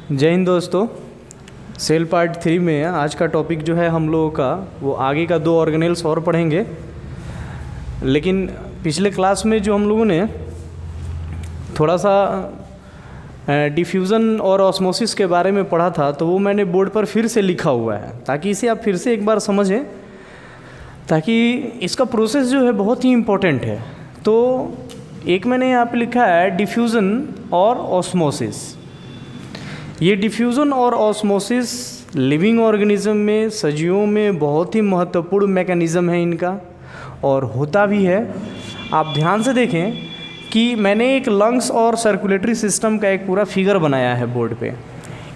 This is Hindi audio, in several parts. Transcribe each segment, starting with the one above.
जय हिंद दोस्तों। सेल पार्ट 3 में आज का टॉपिक जो है हम लोगों का वो आगे का 2 ऑर्गेनेल्स और पढ़ेंगे। लेकिन पिछले क्लास में जो हम लोगों ने थोड़ा सा डिफ्यूज़न और ऑस्मोसिस के बारे में पढ़ा था, तो वो मैंने बोर्ड पर फिर से लिखा हुआ है ताकि इसे आप फिर से एक बार समझें, ताकि इसका प्रोसेस जो है बहुत ही इम्पोर्टेंट है। तो एक मैंने यहाँ पे लिखा है डिफ्यूज़न और ऑस्मोसिस। ये डिफ्यूज़न और ऑस्मोसिस लिविंग ऑर्गेनिज्म में, सजीवों में बहुत ही महत्वपूर्ण मैकेनिज़्म है इनका, और होता भी है। आप ध्यान से देखें कि मैंने एक लंग्स और सर्कुलेटरी सिस्टम का एक पूरा फिगर बनाया है बोर्ड पे।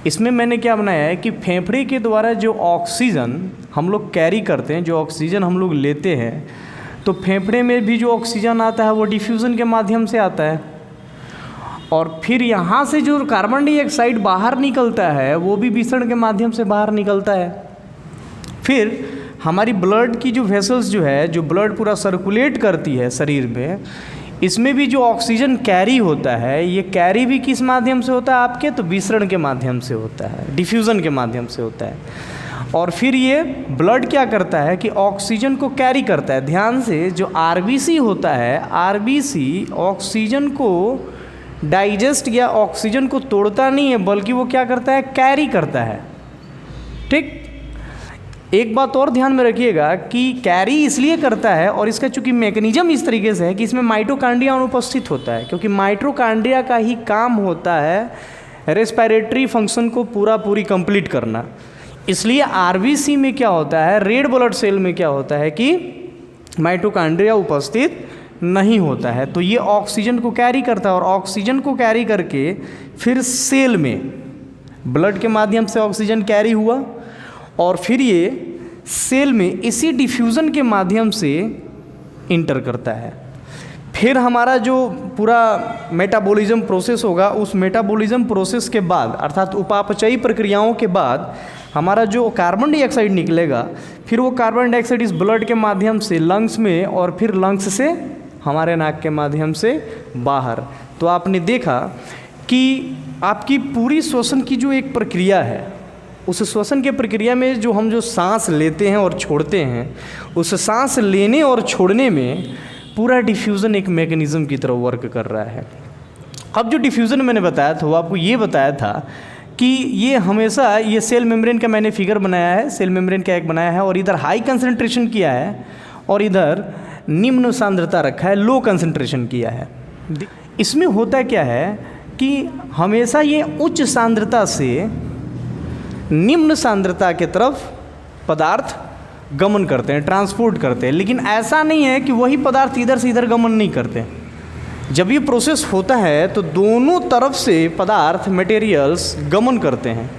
इसमें मैंने क्या बनाया है कि फेफड़े के द्वारा जो ऑक्सीजन हम लोग कैरी करते हैं, जो ऑक्सीजन हम लोग लेते हैं, तो फेफड़े में भी जो ऑक्सीजन आता है वो डिफ्यूज़न के माध्यम से आता है। और फिर यहाँ से जो कार्बन डाइऑक्साइड बाहर निकलता है वो भी विसरण के माध्यम से बाहर निकलता है। फिर हमारी ब्लड की जो वेसल्स जो है, जो ब्लड पूरा सर्कुलेट करती है शरीर में, इसमें भी जो ऑक्सीजन कैरी होता है, ये कैरी भी किस माध्यम से होता है आपके, तो विसरण के माध्यम से होता है, डिफ्यूज़न के माध्यम से होता है। और फिर ये ब्लड क्या करता है कि ऑक्सीजन को कैरी करता है। ध्यान से, जो आरबीसी होता है, आरबीसी ऑक्सीजन को डाइजेस्ट या ऑक्सीजन को तोड़ता नहीं है, बल्कि वो क्या करता है, कैरी करता है। ठीक। एक बात और ध्यान में रखिएगा कि कैरी इसलिए करता है, और इसका चूंकि मैकेनिज्म इस तरीके से है कि इसमें माइटोकॉन्ड्रिया अनुपस्थित होता है, क्योंकि माइटोकॉन्ड्रिया का ही काम होता है रेस्पिरेटरी फंक्शन को पूरी कंप्लीट करना। इसलिए आरबीसी में क्या होता है, रेड ब्लड सेल में क्या होता है कि माइटोकॉन्ड्रिया उपस्थित नहीं होता है। तो ये ऑक्सीजन को कैरी करता है, और ऑक्सीजन को कैरी करके फिर सेल में ब्लड के माध्यम से ऑक्सीजन कैरी हुआ, और फिर ये सेल में इसी डिफ्यूज़न के माध्यम से इंटर करता है। फिर हमारा जो पूरा मेटाबॉलिज्म प्रोसेस होगा, उस मेटाबॉलिज्म प्रोसेस के बाद, अर्थात उपापचयी प्रक्रियाओं के बाद, हमारा जो कार्बन डाइऑक्साइड निकलेगा, फिर वो कार्बन डाइऑक्साइड इस ब्लड के माध्यम से लंग्स में, और फिर लंग्स से हमारे नाक के माध्यम से बाहर। तो आपने देखा कि आपकी पूरी श्वसन की जो एक प्रक्रिया है, उस श्वसन के प्रक्रिया में जो हम जो सांस लेते हैं और छोड़ते हैं, उस सांस लेने और छोड़ने में पूरा डिफ्यूज़न एक मैकेनिज़्म की तरह वर्क कर रहा है। अब जो डिफ्यूज़न मैंने बताया था, वो आपको ये बताया था कि ये हमेशा, ये सेल मेम्ब्रेन का मैंने फिगर बनाया है, सेल मेम्ब्रेन का एक बनाया है, और इधर हाई कंसंट्रेशन किया है और इधर निम्न सांद्रता रखा है, लो कंसंट्रेशन किया है। इसमें होता क्या है कि हमेशा ये उच्च सांद्रता से निम्न सांद्रता के तरफ पदार्थ गमन करते हैं, ट्रांसपोर्ट करते हैं। लेकिन ऐसा नहीं है कि वही पदार्थ इधर से इधर गमन नहीं करते। जब ये प्रोसेस होता है तो दोनों तरफ से पदार्थ, मटेरियल्स गमन करते हैं,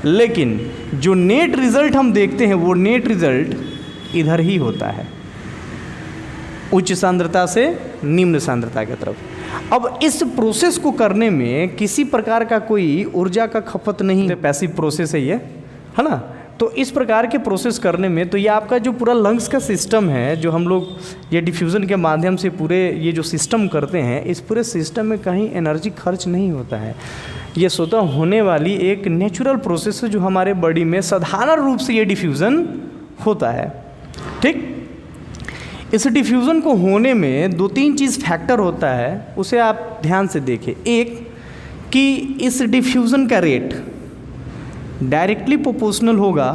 लेकिन जो नेट रिज़ल्ट हम देखते हैं वो नेट रिज़ल्ट इधर ही होता है, उच्च सांद्रता से निम्न सांद्रता की तरफ। अब इस प्रोसेस को करने में किसी प्रकार का कोई ऊर्जा का खपत नहीं, पैसिव प्रोसेस है ये, है ना। तो इस प्रकार के प्रोसेस करने में, तो ये आपका जो पूरा लंग्स का सिस्टम है, जो हम लोग ये डिफ्यूज़न के माध्यम से पूरे ये जो सिस्टम करते हैं, इस पूरे सिस्टम में कहीं एनर्जी खर्च नहीं होता है। ये स्वतः होने वाली एक नेचुरल प्रोसेस है, जो हमारे बॉडी में साधारण रूप से ये डिफ्यूज़न होता है। ठीक। इस डिफ्यूज़न को होने में 2-3 चीज़ फैक्टर होता है, उसे आप ध्यान से देखें। एक कि इस डिफ्यूज़न का रेट डायरेक्टली प्रोपोर्शनल होगा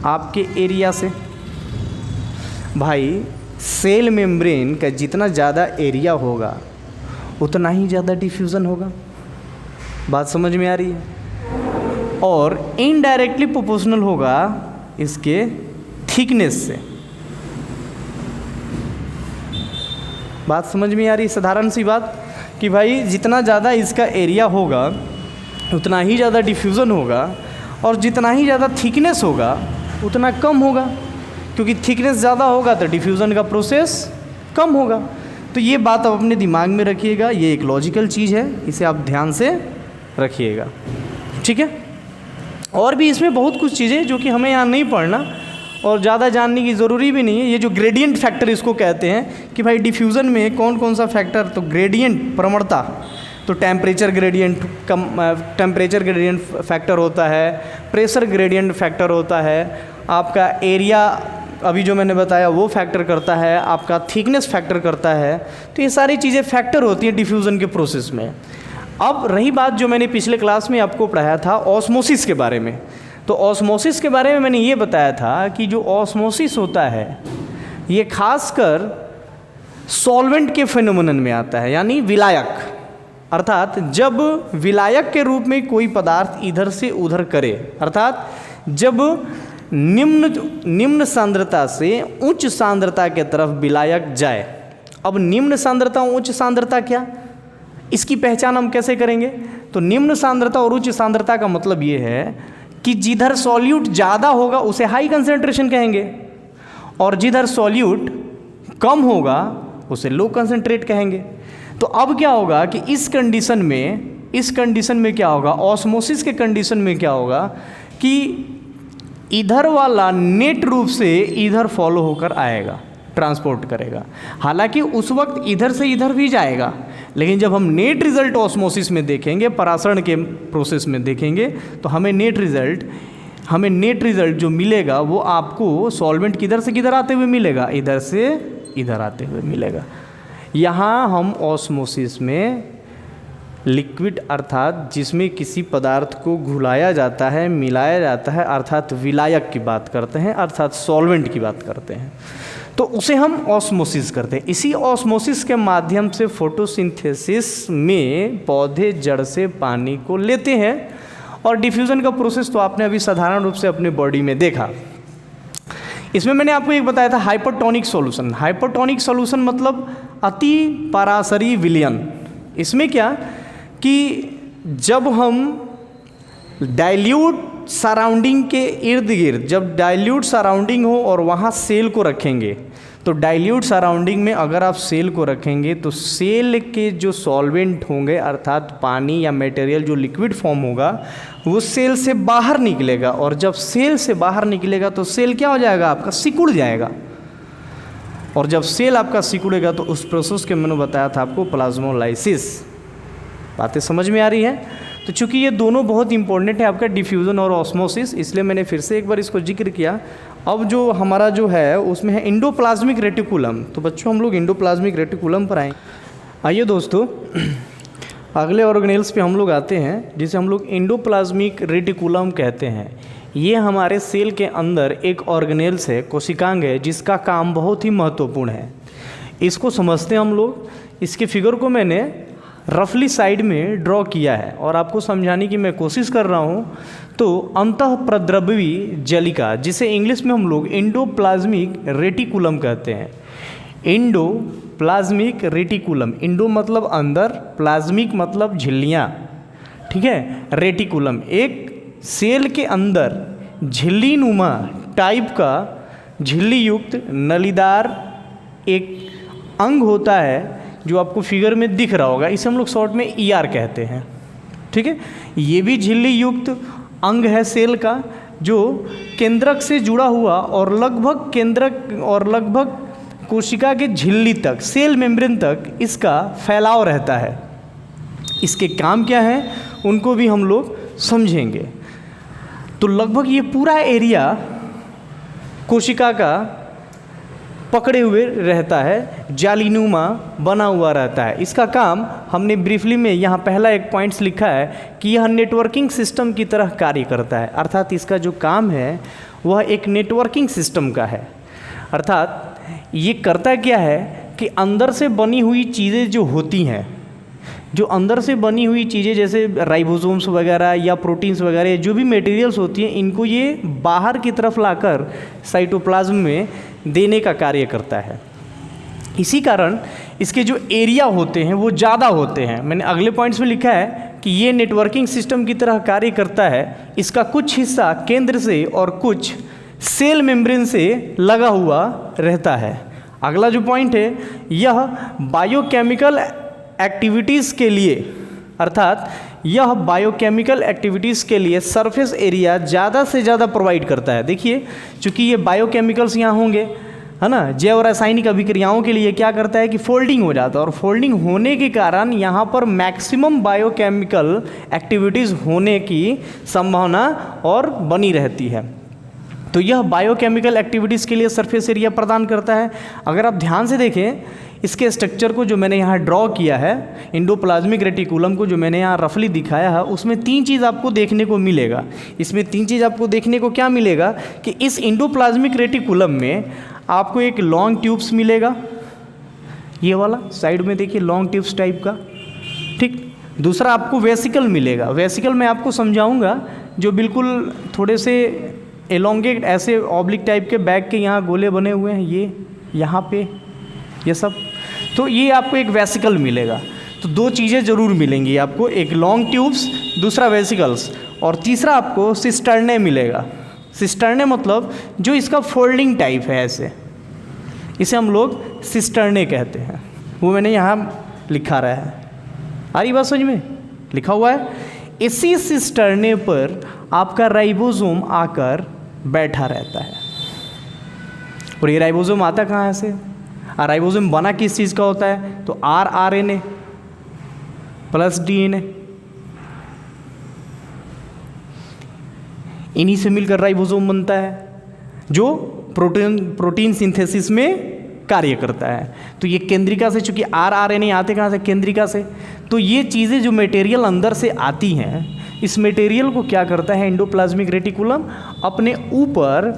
आपके एरिया से। भाई, सेल मेम्ब्रेन का जितना ज़्यादा एरिया होगा उतना ही ज़्यादा डिफ्यूज़न होगा। बात समझ में आ रही है। और इनडायरेक्टली प्रोपोर्शनल होगा इसके थिकनेस से। बात समझ में आ रही है। साधारण सी बात कि भाई जितना ज़्यादा इसका एरिया होगा उतना ही ज़्यादा डिफ्यूज़न होगा, और जितना ही ज़्यादा थिकनेस होगा उतना कम होगा, क्योंकि थिकनेस ज़्यादा होगा तो डिफ्यूज़न का प्रोसेस कम होगा। तो ये बात आप अपने दिमाग में रखिएगा, ये एक लॉजिकल चीज़ है, इसे आप ध्यान से रखिएगा। ठीक है। और भी इसमें बहुत कुछ चीज़ें जो कि हमें यहाँ नहीं पढ़ना और ज़्यादा जानने की ज़रूरी भी नहीं है। ये जो ग्रेडियंट फैक्टर इसको कहते हैं कि भाई डिफ्यूज़न में कौन कौन सा फैक्टर, तो ग्रेडियंट प्रवणता, तो टेम्परेचर ग्रेडियंट फैक्टर होता है, प्रेशर ग्रेडियंट फैक्टर होता है, आपका एरिया अभी जो मैंने बताया वो फैक्टर करता है, आपका थिकनेस फैक्टर करता है। तो ये सारी चीज़ें फैक्टर होती हैं डिफ्यूज़न के प्रोसेस में। अब रही बात जो मैंने पिछले क्लास में आपको पढ़ाया था ऑस्मोसिस के बारे में, तो ऑस्मोसिस के बारे में मैंने ये बताया था कि जो ऑस्मोसिस होता है ये खासकर सॉल्वेंट के फिनोमेनन में आता है, यानी विलायक, अर्थात जब विलायक के रूप में कोई पदार्थ इधर से उधर करे, अर्थात जब निम्न सांद्रता से उच्च सांद्रता के तरफ विलायक जाए। अब निम्न सांद्रता उच्च सांद्रता क्या, इसकी पहचान हम कैसे करेंगे? तो निम्न सांद्रता और उच्च सांद्रता का मतलब ये है कि जिधर सॉल्यूट ज़्यादा होगा उसे हाई कंसंट्रेशन कहेंगे, और जिधर सॉल्यूट कम होगा उसे लो कंसंट्रेट कहेंगे। तो अब क्या होगा कि इस कंडीशन में क्या होगा, ऑस्मोसिस के कंडीशन में क्या होगा कि इधर वाला नेट रूप से इधर फॉलो होकर आएगा, ट्रांसपोर्ट करेगा। हालांकि उस वक्त इधर से इधर भी जाएगा, लेकिन जब हम नेट रिजल्ट ऑस्मोसिस में देखेंगे, परासरण के प्रोसेस में देखेंगे, तो हमें नेट रिजल्ट जो मिलेगा वो आपको सॉल्वेंट किधर से किधर आते हुए मिलेगा, इधर से इधर आते हुए मिलेगा। यहाँ हम ऑस्मोसिस में लिक्विड अर्थात जिसमें किसी पदार्थ को घुलाया जाता है, मिलाया जाता है, अर्थात विलायक की बात करते हैं, अर्थात सॉल्वेंट की बात करते हैं, तो उसे हम ऑस्मोसिस करते हैं। इसी ऑस्मोसिस के माध्यम से फोटोसिंथेसिस में पौधे जड़ से पानी को लेते हैं, और डिफ्यूज़न का प्रोसेस तो आपने अभी साधारण रूप से अपने बॉडी में देखा। इसमें मैंने आपको एक बताया था हाइपरटोनिक सॉल्यूशन। हाइपरटोनिक सॉल्यूशन मतलब अति पराशरी विलयन। इसमें क्या कि जब हम डाइल्यूट सराउंडिंग के इर्द गिर्द, जब डाइल्यूट सराउंडिंग हो और वहाँ सेल को रखेंगे, तो डाइल्यूट सराउंडिंग में अगर आप सेल को रखेंगे तो सेल के जो सॉल्वेंट होंगे, अर्थात पानी या मटेरियल जो लिक्विड फॉर्म होगा, वो सेल से बाहर निकलेगा, और जब सेल से बाहर निकलेगा तो सेल क्या हो जाएगा, आपका सिकुड़ जाएगा, और जब सेल आपका सिकुड़ेगा तो उस प्रोसेस के मैंने बताया था आपको प्लाज्मोलाइसिस। बातें समझ में आ रही है? तो चूंकि ये दोनों बहुत इंपॉर्टेंट है आपका डिफ्यूज़न और ऑस्मोसिस, इसलिए मैंने फिर से एक बार इसको जिक्र किया। अब जो हमारा जो है उसमें है एंडोप्लाज्मिक रेटिकुलम। तो बच्चों हम लोग एंडोप्लाज्मिक रेटिकुलम पर आइए दोस्तों, अगले ऑर्गेनेल्स पे हम लोग आते हैं जिसे हम लोग एंडोप्लाज्मिक रेटिकुलम कहते हैं। ये हमारे सेल के अंदर एक ऑर्गेनेल्स है, कोशिकांग है, जिसका काम बहुत ही महत्वपूर्ण है। इसको समझते हैं हम लोग। इसके फिगर को मैंने रफली साइड में ड्रॉ किया है और आपको समझाने की मैं कोशिश कर रहा हूँ। तो अंतःप्रद्रवी जलिका, जिसे इंग्लिश में हम लोग एंडोप्लाज्मिक रेटिकुलम कहते हैं। एंडोप्लाज्मिक रेटिकुलम, इंडो मतलब अंदर, प्लाज्मिक मतलब झिल्लियाँ, ठीक है। रेटिकुलम एक सेल के अंदर झिल्ली नुमा टाइप का झिल्ली युक्त नलीदार एक अंग होता है जो आपको फिगर में दिख रहा होगा। इसे हम लोग शॉर्ट में ER कहते हैं, ठीक है। ये भी झिल्ली युक्त अंग है सेल का, जो केंद्रक से जुड़ा हुआ और लगभग कोशिका के झिल्ली तक, सेल मेम्ब्रेन तक इसका फैलाव रहता है। इसके काम क्या है उनको भी हम लोग समझेंगे। तो लगभग ये पूरा एरिया कोशिका का पकड़े हुए रहता है, जालीनुमा बना हुआ रहता है। इसका काम हमने ब्रीफली में यहाँ पहला एक पॉइंट्स लिखा है कि यह नेटवर्किंग सिस्टम की तरह कार्य करता है। अर्थात इसका जो काम है वह एक नेटवर्किंग सिस्टम का है। अर्थात ये करता क्या है कि अंदर से बनी हुई चीज़ें जो होती हैं, जो अंदर से बनी हुई चीज़ें जैसे राइबोसोम्स वगैरह या प्रोटीन्स वगैरह जो भी मटेरियल्स होती हैं, इनको ये बाहर की तरफ लाकर साइटोप्लाज्म में देने का कार्य करता है। इसी कारण इसके जो एरिया होते हैं वो ज़्यादा होते हैं। मैंने अगले पॉइंट्स में लिखा है कि ये नेटवर्किंग सिस्टम की तरह कार्य करता है। इसका कुछ हिस्सा केंद्र से और कुछ सेल मेम्ब्रेन से लगा हुआ रहता है। अगला जो पॉइंट है, यह बायोकेमिकल एक्टिविटीज़ के लिए, अर्थात यह बायोकेमिकल एक्टिविटीज़ के लिए सरफेस एरिया ज़्यादा से ज़्यादा प्रोवाइड करता है। देखिए, चूँकि ये बायोकेमिकल्स यहाँ होंगे है ना, जैव रासायनिक अभिक्रियाओं के लिए क्या करता है कि फोल्डिंग हो जाता है, और फोल्डिंग होने के कारण यहाँ पर मैक्सिमम बायोकेमिकल एक्टिविटीज़ होने की संभावना और बनी रहती है। तो यह बायोकेमिकल एक्टिविटीज़ के लिए सरफेस एरिया प्रदान करता है। अगर आप ध्यान से देखें इसके स्ट्रक्चर को जो मैंने यहाँ ड्रॉ किया है, इंडोप्लाज्मिक रेटिकुलम को जो मैंने यहाँ रफली दिखाया है, उसमें 3 चीज़ आपको देखने को मिलेगा। इसमें 3 चीज़ आपको देखने को क्या मिलेगा कि इस इंडोप्लाज्मिक रेटिकुलम में आपको एक लॉन्ग ट्यूब्स मिलेगा, ये वाला साइड में देखिए लॉन्ग ट्यूब्स टाइप का, ठीक। दूसरा आपको वेसिकल मिलेगा। वेसिकल मैं आपको समझाऊंगा, जो बिल्कुल थोड़े से एलोंगेट ऐसे ऑब्लिक टाइप के बैग के यहाँ गोले बने हुए हैं, ये यहाँ पे ये सब, तो ये आपको एक वेसिकल मिलेगा। तो 2 चीज़ें ज़रूर मिलेंगी आपको, एक लॉन्ग ट्यूब्स, दूसरा वेसिकल्स, और तीसरा आपको सिस्टर्ने मिलेगा। सिस्टर्ने मतलब जो इसका फोल्डिंग टाइप है ऐसे, इसे हम लोग सिस्टर्ने कहते हैं। वो मैंने यहाँ लिखा रहा है, आ रही बात समझ में, लिखा हुआ है। इसी सिस्टर्ने पर आपका राइबोसोम आकर बैठा रहता है। और ये राइबोसोम आता कहाँ से? राइबोसोम बना किस चीज़ का होता है? तो RNA प्लस DNA, इन्हीं से मिलकर राइबोसोम बनता है, जो प्रोटीन सिंथेसिस में कार्य करता है। तो ये केंद्रिका से, चूंकि RNA आते कहाँ से? केंद्रिका से। तो ये चीज़ें जो मटेरियल अंदर से आती हैं, इस मटेरियल को क्या करता है इंडोप्लाज्मिक रेटिकुलम? अपने ऊपर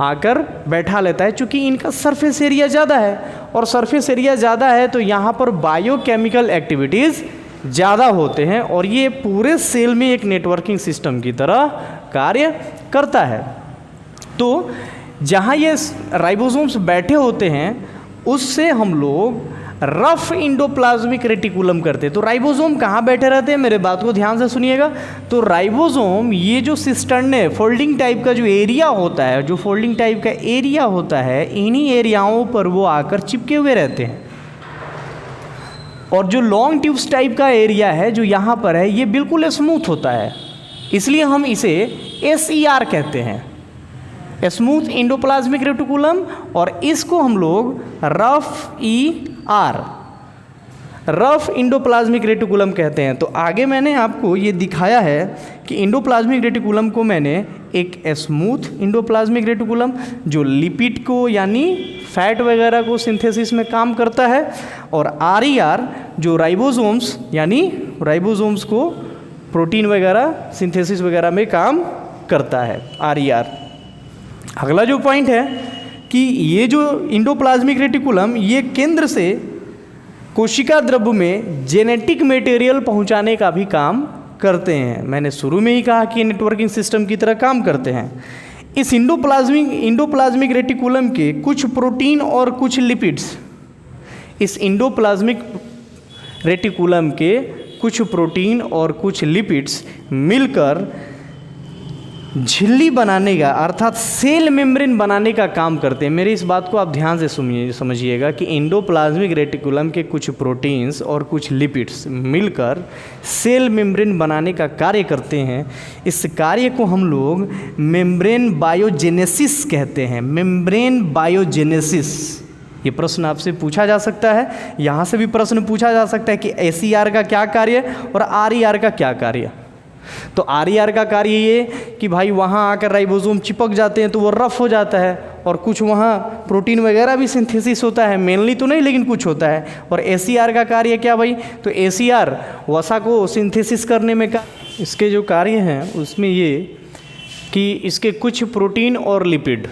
आकर बैठा लेता है। चूँकि इनका सरफेस एरिया ज़्यादा है, और सरफेस एरिया ज़्यादा है तो यहाँ पर बायोकेमिकल एक्टिविटीज़ ज़्यादा होते हैं, और ये पूरे सेल में एक नेटवर्किंग सिस्टम की तरह कार्य करता है। तो जहाँ ये राइबोसोम्स बैठे होते हैं, उससे हम लोग रफ इंडोप्लाज्मिक रेटिकुलम करते हैं। तो राइबोसोम कहाँ बैठे रहते हैं, मेरे बात को ध्यान से सुनिएगा। तो राइबोसोम ये जो सिस्टर्ने फोल्डिंग टाइप का जो एरिया होता है, जो फोल्डिंग टाइप का एरिया होता है, इन्हीं एरियाओं पर वो आकर चिपके हुए रहते हैं। और जो लॉन्ग ट्यूब्स टाइप का एरिया है जो यहाँ पर है, ये बिल्कुल स्मूथ होता है, इसलिए हम इसे SER कहते हैं, स्मूथ इंडोप्लाज्मिक रेटिकुलम। और इसको हम लोग रफ इंडोप्लाज्मिक रेटिकुलम कहते हैं। तो आगे मैंने आपको ये दिखाया है कि इंडोप्लाज्मिक रेटिकुलम को मैंने एक स्मूथ इंडोप्लाज्मिक रेटिकुलम, जो लिपिड को यानी फैट वगैरह को सिंथेसिस में काम करता है, और RER जो राइबोसोम्स यानी राइबोसोम्स को प्रोटीन वगैरह सिंथेसिस वगैरह में काम करता है, RER। अगला जो पॉइंट है कि ये जो इंडोप्लाज्मिक रेटिकुलम, ये केंद्र से कोशिका द्रव्य में जेनेटिक मटेरियल पहुंचाने का भी काम करते हैं। मैंने शुरू में ही कहा कि नेटवर्किंग सिस्टम की तरह काम करते हैं। इस इंडोप्लाज्मिक रेटिकुलम के कुछ प्रोटीन और कुछ लिपिड्स, इस इंडोप्लाज्मिक रेटिकुलम के कुछ प्रोटीन और कुछ लिपिड्स मिलकर झिल्ली बनाने का, अर्थात सेल मेम्ब्रेन बनाने का काम करते हैं। मेरी इस बात को आप ध्यान से समझिएगा कि इंडोप्लाज्मिक रेटिकुलम के कुछ प्रोटीन्स और कुछ लिपिड्स मिलकर सेल मेम्ब्रेन बनाने का कार्य करते हैं। इस कार्य को हम लोग मेम्ब्रेन बायोजेनेसिस कहते हैं। मेम्ब्रेन बायोजेनेसिस, ये प्रश्न आपसे पूछा जा सकता है, यहाँ से भी प्रश्न पूछा जा सकता है कि SER का क्या कार्य और RER का क्या कार्य। तो RER का कार्य ये कि भाई वहाँ आकर राइबोसोम चिपक जाते हैं तो वो रफ हो जाता है, और कुछ वहाँ प्रोटीन वगैरह भी सिंथेसिस होता है, मेनली तो नहीं लेकिन कुछ होता है। और SER का कार्य क्या भाई? तो SER वसा को सिंथेसिस करने में का इसके जो कार्य हैं उसमें ये कि इसके कुछ प्रोटीन और लिपिड,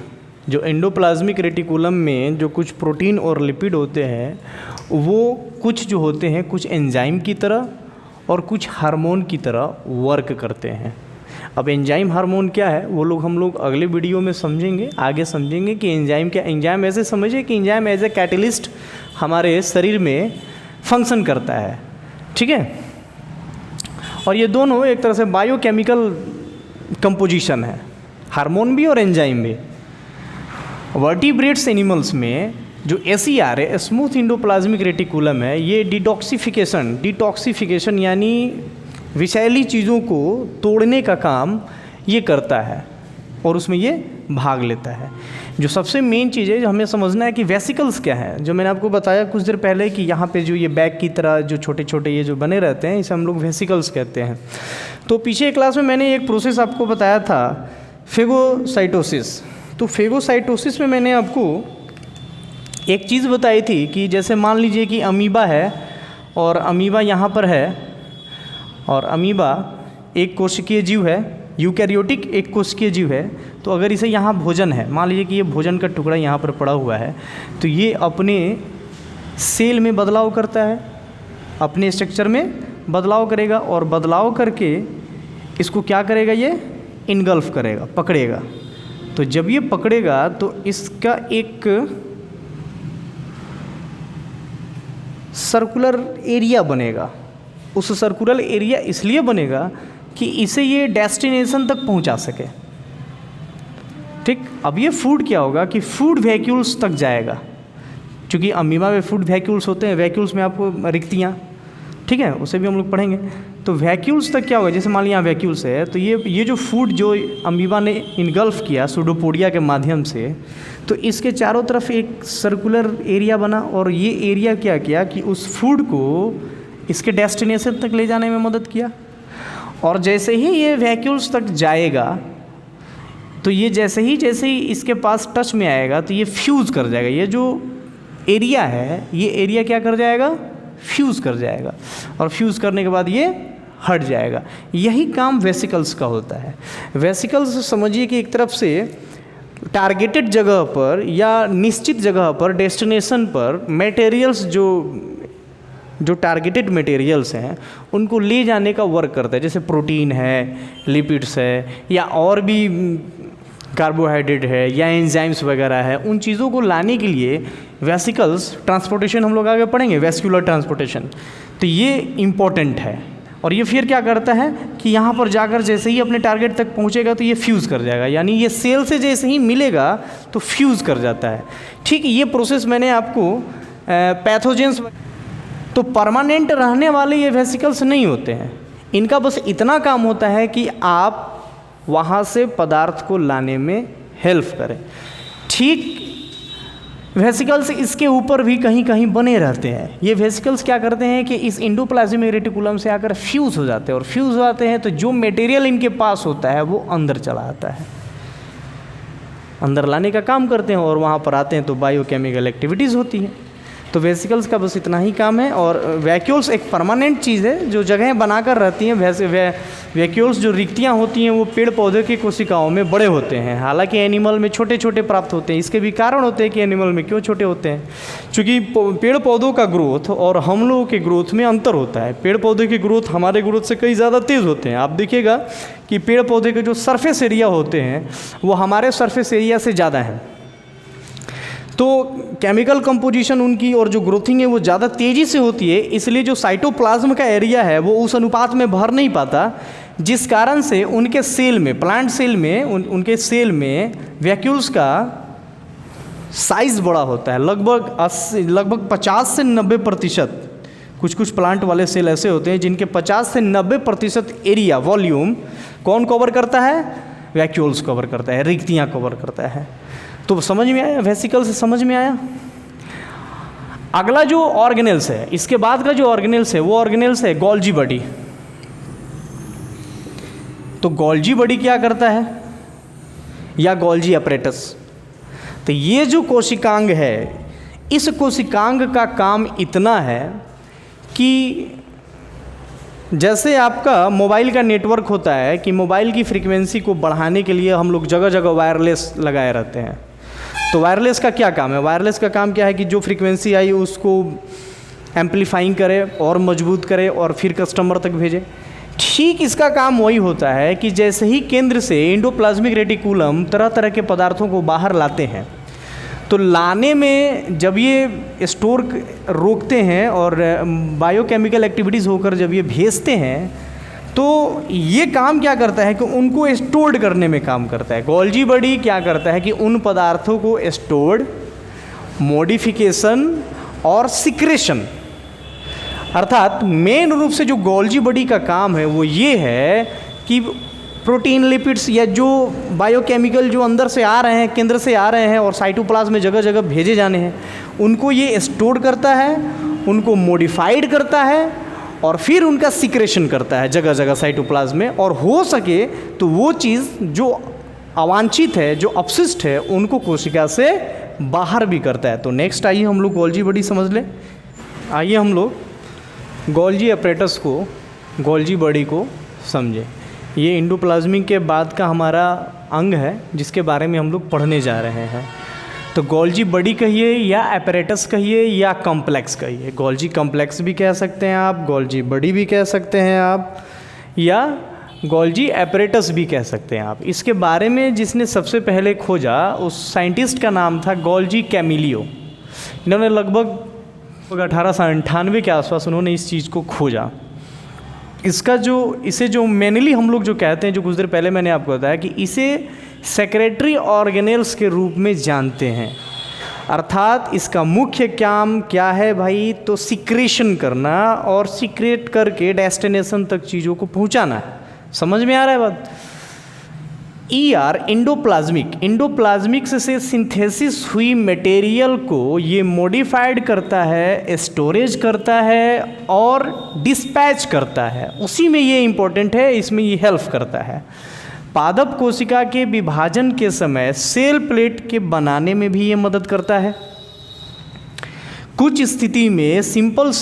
जो एंडोप्लाज्मिक रेटिकुलम में जो कुछ प्रोटीन और लिपिड होते हैं, वो कुछ जो होते हैं कुछ एंजाइम की तरह और कुछ हार्मोन की तरह वर्क करते हैं। अब एंजाइम हार्मोन क्या है वो हम लोग अगले वीडियो में समझेंगे, आगे समझेंगे कि एंजाइम क्या। एंजाइम ऐसे समझिए कि एंजाइम एज ए कैटलिस्ट हमारे शरीर में फंक्शन करता है, ठीक है। और ये दोनों एक तरह से बायोकेमिकल कंपोजिशन है, हार्मोन भी और एंजाइम भी। वर्टिब्रेट्स एनिमल्स में जो SER है, स्मूथ इंडोप्लाज्मिक रेटिकुलम है, ये डिटॉक्सिफिकेशन यानी विषैली चीज़ों को तोड़ने का काम ये करता है और उसमें ये भाग लेता है। जो सबसे मेन चीज़ है जो हमें समझना है कि वेसिकल्स क्या है। जो मैंने आपको बताया कुछ देर पहले कि यहाँ पे जो ये बैग की तरह जो छोटे छोटे ये जो बने रहते हैं, इसे हम लोग वेसिकल्स कहते हैं। तो पीछे क्लास में मैंने एक प्रोसेस आपको बताया था, फेगोसाइटोसिस। तो फेगोसाइटोसिस में मैंने आपको एक चीज़ बताई थी कि जैसे मान लीजिए कि अमीबा है और अमीबा यहाँ पर है, और अमीबा एक कोशिकीय जीव है, यूकैरियोटिक एक कोशिकीय जीव है। तो अगर इसे यहाँ भोजन है, मान लीजिए कि ये भोजन का टुकड़ा यहाँ पर पड़ा हुआ है, तो ये अपने सेल में बदलाव करता है, अपने स्ट्रक्चर में बदलाव करेगा, और बदलाव करके इसको क्या करेगा, ये इनगल्फ करेगा, पकड़ेगा। तो जब ये पकड़ेगा तो इसका एक सर्कुलर एरिया बनेगा। उस सर्कुलर एरिया इसलिए बनेगा कि इसे ये डेस्टिनेशन तक पहुंचा सके। ठीक, अब ये फूड क्या होगा कि फूड वैक्यूल्स तक जाएगा, क्योंकि अमीबा में फूड वैक्यूल्स होते हैं। वैक्यूल्स में आपको रिक्तियाँ, ठीक है, उसे भी हम लोग पढ़ेंगे। तो वैक्यूल्स तक क्या होगा, जैसे मान लिया यहाँ वैक्यूल्स है, तो ये जो फूड जो अमीबा ने इनगल्फ किया सूडोपोडिया के माध्यम से, तो इसके चारों तरफ एक सर्कुलर एरिया बना, और ये एरिया क्या किया कि उस फूड को इसके डेस्टिनेशन तक ले जाने में मदद किया। और जैसे ही ये वैक्यूल्स तक जाएगा, तो ये जैसे ही इसके पास टच में आएगा, तो ये फ्यूज़ कर जाएगा। ये जो एरिया है, ये एरिया क्या कर जाएगा, फ्यूज़ कर जाएगा, और फ्यूज़ करने के बाद ये हट जाएगा। यही काम वेसिकल्स का होता है। वेसिकल्स समझिए कि एक तरफ से टारगेटेड जगह पर या निश्चित जगह पर, डेस्टिनेशन पर मटेरियल्स जो टारगेटेड मटेरियल्स हैं उनको ले जाने का वर्क करता है। जैसे प्रोटीन है, लिपिड्स है, या और भी कार्बोहाइड्रेट है, या एंजाइम्स वगैरह है, उन चीज़ों को लाने के लिए वेसिकल्स ट्रांसपोर्टेशन हम लोग आगे पढ़ेंगे, वेस्कुलर ट्रांसपोर्टेशन। तो ये इम्पॉर्टेंट है। और ये फिर क्या करता है कि यहाँ पर जाकर जैसे ही अपने टारगेट तक पहुँचेगा तो ये फ्यूज़ कर जाएगा, यानी ये सेल से जैसे ही मिलेगा तो फ्यूज़ कर जाता है। ठीक, ये प्रोसेस मैंने आपको पैथोजेंस, तो परमानेंट रहने वाले ये वेसिकल्स नहीं होते हैं। इनका बस इतना काम होता है कि आप वहाँ से पदार्थ को लाने में हेल्प करें। ठीक, वेसिकल्स इसके ऊपर भी कहीं कहीं बने रहते हैं। ये वेसिकल्स क्या करते हैं कि इस एंडोप्लाज्मिक रेटिकुलम से आकर फ्यूज़ हो जाते हैं, और फ्यूज़ हो जाते हैं तो जो मटेरियल इनके पास होता है वो अंदर चला आता है, अंदर लाने का काम करते हैं, और वहाँ पर आते हैं तो बायोकेमिकल एक्टिविटीज़ होती हैं। तो वेसिकल्स का बस इतना ही काम है। और वैक्यूल्स एक परमानेंट चीज़ है जो जगह बनाकर रहती हैं। वैक्यूल्स जो रिक्तियाँ होती हैं वो पेड़ पौधे की कोशिकाओं में बड़े होते हैं, हालांकि एनिमल में छोटे छोटे प्राप्त होते हैं। इसके भी कारण होते हैं कि एनिमल में क्यों छोटे होते हैं, क्योंकि पेड़ पौधों का ग्रोथ और हम लोगों के ग्रोथ में अंतर होता है। पेड़ पौधे की ग्रोथ हमारे ग्रोथ से कई ज़्यादा तेज़ होते हैं। आप देखिएगा कि पेड़ पौधे के जो सरफेस एरिया होते हैं वो हमारे सरफेस एरिया से ज़्यादा है, तो केमिकल कंपोजिशन उनकी और जो ग्रोथिंग है वो ज़्यादा तेज़ी से होती है। इसलिए जो साइटोप्लाज्म का एरिया है वो उस अनुपात में भर नहीं पाता, जिस कारण से उनके सेल में, प्लांट सेल में, उनके सेल में वैक्यूल्स का साइज़ बड़ा होता है, लगभग 50 से 90%। कुछ प्लांट वाले सेल ऐसे होते हैं जिनके 50 से 90% एरिया, वॉल्यूम कौन कवर करता है, वैक्यूल्स कवर करता है, रिक्तियाँ कवर करता है। तो समझ में आया, वेसिकल से समझ में आया। अगला जो ऑर्गेनेल्स है, इसके बाद का जो ऑर्गेनेल्स है वो ऑर्गेनेल्स है गोल्जी बॉडी। तो गोल्जी बॉडी क्या करता है, या गोल्जी अपरेटस। तो ये जो कोशिकांग है, इस कोशिकांग का काम इतना है कि जैसे आपका मोबाइल का नेटवर्क होता है कि मोबाइल की फ्रीक्वेंसी को बढ़ाने के लिए हम लोग जगह जगह वायरलेस लगाए रहते हैं। तो वायरलेस का क्या काम है, वायरलेस का काम क्या है कि जो फ्रीक्वेंसी आई उसको एम्पलीफाइंग करे और मजबूत करे और फिर कस्टमर तक भेजे। ठीक इसका काम वही होता है कि जैसे ही केंद्र से एंडोप्लाज्मिक रेटिकुलम तरह तरह के पदार्थों को बाहर लाते हैं, तो लाने में जब ये स्टोर रोकते हैं और बायोकेमिकल एक्टिविटीज़ होकर जब ये भेजते हैं, तो ये काम क्या करता है कि उनको स्टोर्ड करने में काम करता है। गोल्जी बॉडी क्या करता है कि उन पदार्थों को स्टोर्ड, मॉडिफिकेशन और सिक्रेशन, अर्थात मेन रूप से जो गोल्जी बॉडी का काम है वो ये है कि प्रोटीन, लिपिड्स या जो बायोकेमिकल जो अंदर से आ रहे हैं, केंद्र से आ रहे हैं और साइटोप्लाज्म में जगह जगह भेजे जाने हैं, उनको ये स्टोर करता है, उनको मॉडिफाइड करता है और फिर उनका सिक्रेशन करता है जगह जगह साइटोप्लाज्म में। और हो सके तो वो चीज़ जो अवांछित है, जो अपशिष्ट है, उनको कोशिका से बाहर भी करता है। तो नेक्स्ट आइए हम लोग गोल्जी बॉडी समझ लें। आइए हम लोग गोल्जी अपरेटस को, गोल्जी बॉडी को समझें। ये एंडोप्लाज्मिक के बाद का हमारा अंग है जिसके बारे में हम लोग पढ़ने जा रहे हैं। तो गोल्जी बॉडी कहिए या अपरेटस कहिए या कॉम्प्लेक्स कहिए, गोल्जी कॉम्प्लेक्स भी कह सकते हैं आप, गोल्जी बॉडी भी कह सकते हैं आप, या गोल्जी अपरेटस भी कह सकते हैं आप। इसके बारे में जिसने सबसे पहले खोजा उस साइंटिस्ट का नाम था गोल्जी कैमिलियो। इन्होंने लगभग 1898 के आसपास उन्होंने इस चीज़ को खोजा। इसे जो मेनली हम लोग जो कहते हैं, जो कुछ देर पहले मैंने आपको बताया कि इसे सेक्रेटरी ऑर्गेनेल्स के रूप में जानते हैं। अर्थात इसका मुख्य काम क्या है भाई, तो सिक्रेशन करना और सिक्रेट करके डेस्टिनेशन तक चीज़ों को पहुंचाना। समझ में आ रहा है बात? एंडोप्लाज्मिक से सिंथेसिस हुई मटेरियल को ये मॉडिफाइड करता है, स्टोरेज करता है और डिस्पैच करता है। उसी में ये इम्पोर्टेंट है, इसमें ये हेल्प करता है। पादप कोशिका के विभाजन के समय सेल प्लेट के बनाने में भी ये मदद करता है। कुछ स्थिति में सिंपल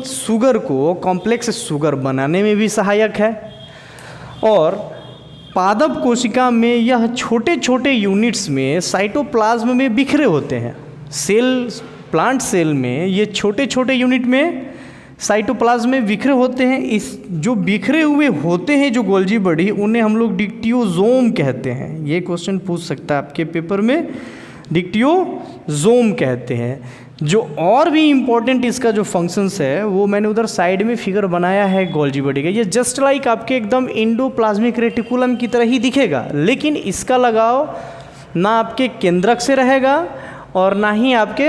शुगर को कॉम्प्लेक्स शुगर बनाने में भी सहायक है। और पादप कोशिका में यह छोटे छोटे यूनिट्स में साइटोप्लाज्म में बिखरे होते हैं। प्लांट सेल में ये छोटे छोटे यूनिट में साइटोप्लाज्म में बिखरे होते हैं। इस जो बिखरे हुए होते हैं जो गोल्जी बॉडी, उन्हें हम लोग डिक्टियोजोम कहते हैं। ये क्वेश्चन पूछ सकता है आपके पेपर में, डिक्टियोजोम कहते हैं। जो और भी इम्पोर्टेंट इसका जो फंक्शंस है वो मैंने उधर साइड में फिगर बनाया है गोल्जी बॉडी का। ये जस्ट लाइक आपके एकदम एंडोप्लाज्मिक रेटिकुलम की तरह ही दिखेगा, लेकिन इसका लगाव ना आपके केंद्रक से रहेगा और ना ही आपके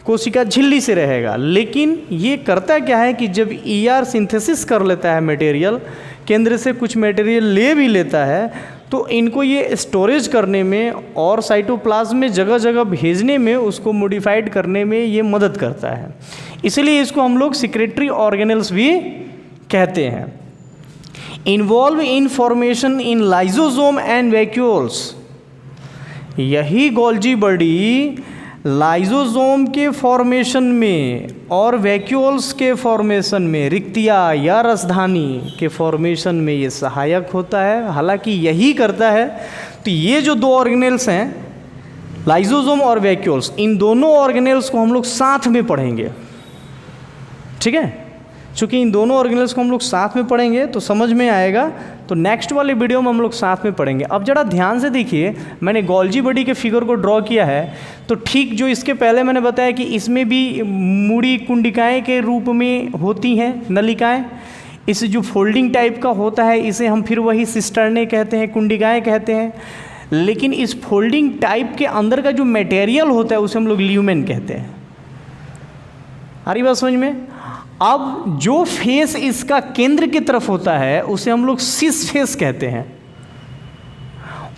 कोशिका झिल्ली से रहेगा। लेकिन ये करता क्या है कि जब ER सिंथेसिस कर लेता है मटेरियल, केंद्र से कुछ मटेरियल ले भी लेता है, तो इनको ये स्टोरेज करने में और साइटोप्लाज्म में जगह जगह भेजने में, उसको मॉडिफाइड करने में ये मदद करता है। इसलिए इसको हम लोग सेक्रेटरी ऑर्गेनेल्स भी कहते हैं। Involve in formation in lysosome and vacuoles. यही गोल्जी बॉडी लाइजोसोम के फॉर्मेशन में और वैक्यूल्स के फॉर्मेशन में, रिक्तिया या रसधानी के फॉर्मेशन में ये सहायक होता है। हालांकि यही करता है। तो ये जो दो ऑर्गेनेल्स हैं, लाइजोसोम और वैक्यूल्स, इन दोनों ऑर्गेनेल्स को हम लोग साथ में पढ़ेंगे। ठीक है, चूँकि इन दोनों ऑर्गेनेल्स को हम लोग साथ में पढ़ेंगे तो समझ में आएगा। तो नेक्स्ट वाले वीडियो में हम लोग साथ में पढ़ेंगे। अब जरा ध्यान से देखिए, मैंने गोल्जी बॉडी के फिगर को ड्रॉ किया है। तो ठीक जो इसके पहले मैंने बताया कि इसमें भी मुड़ी कुंडिकाएँ के रूप में होती हैं नलिकाएँ। इस जो फोल्डिंग टाइप का होता है इसे हम फिर वही सिस्टर्ने कहते हैं, कुंडिकाएँ कहते हैं। लेकिन इस फोल्डिंग टाइप के अंदर का जो मटेरियल होता है उसे हम लोग ल्यूमेन कहते हैं। आ रही बात समझ में? अब जो फेस इसका केंद्र की तरफ होता है उसे हम लोग सिस फेस कहते हैं,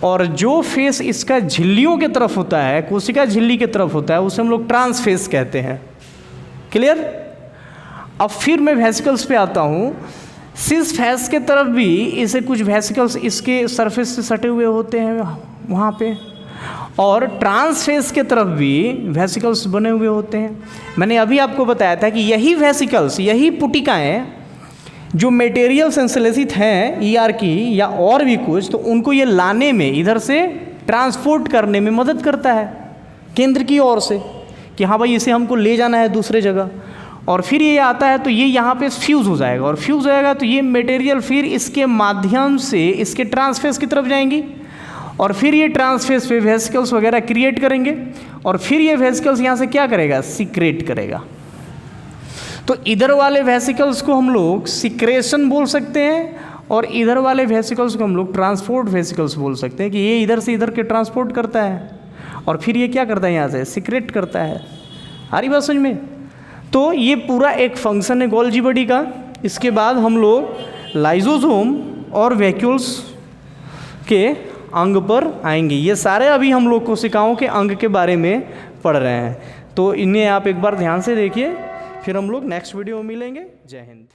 और जो फेस इसका झिल्लियों की तरफ होता है, कोशिका झिल्ली की तरफ होता है, उसे हम लोग ट्रांस फेस कहते हैं। क्लियर? अब फिर मैं वेसिकल्स पे आता हूँ। सिस फेस के तरफ भी इसे कुछ वेसिकल्स इसके सरफेस से सटे हुए होते हैं वहाँ पे, और ट्रांसफेस के तरफ भी वेसिकल्स बने हुए होते हैं। मैंने अभी आपको बताया था कि यही वेसिकल्स, यही पुटिकाएँ जो मटेरियल संश्लेषित हैं ER की या और भी कुछ, तो उनको ये लाने में, इधर से ट्रांसपोर्ट करने में मदद करता है केंद्र की ओर से, कि हाँ भाई इसे हमको ले जाना है दूसरे जगह। और फिर ये आता है तो ये यहाँ पे फ्यूज़ हो जाएगा, और फ्यूज़ हो जाएगा तो ये मटेरियल फिर इसके माध्यम से इसके ट्रांसफेस की तरफ जाएंगी, और फिर ये ट्रांसफेस पे वेसिकल्स वगैरह क्रिएट करेंगे, और फिर ये वेसिकल्स यहाँ से क्या करेगा? सिक्रेट करेगा। तो इधर वाले वेसिकल्स को हम लोग सिक्रेशन बोल सकते हैं, और इधर वाले वेसिकल्स को हम लोग ट्रांसपोर्ट वेसिकल्स बोल सकते हैं, कि ये इधर से इधर के ट्रांसपोर्ट करता है, और फिर ये क्या करता है? यहाँ से सिक्रेट करता है। आ रही बात समझ में? तो ये पूरा एक फंक्शन है गोल्जी बॉडी का। इसके बाद हम लोग लाइजोसोम और वैक्यूल्स के अंग पर आएंगे। ये सारे अभी हम लोग कोशिकाओं के अंग के बारे में पढ़ रहे हैं, तो इन्हें आप एक बार ध्यान से देखिए, फिर हम लोग नेक्स्ट वीडियो में मिलेंगे। जय हिंद।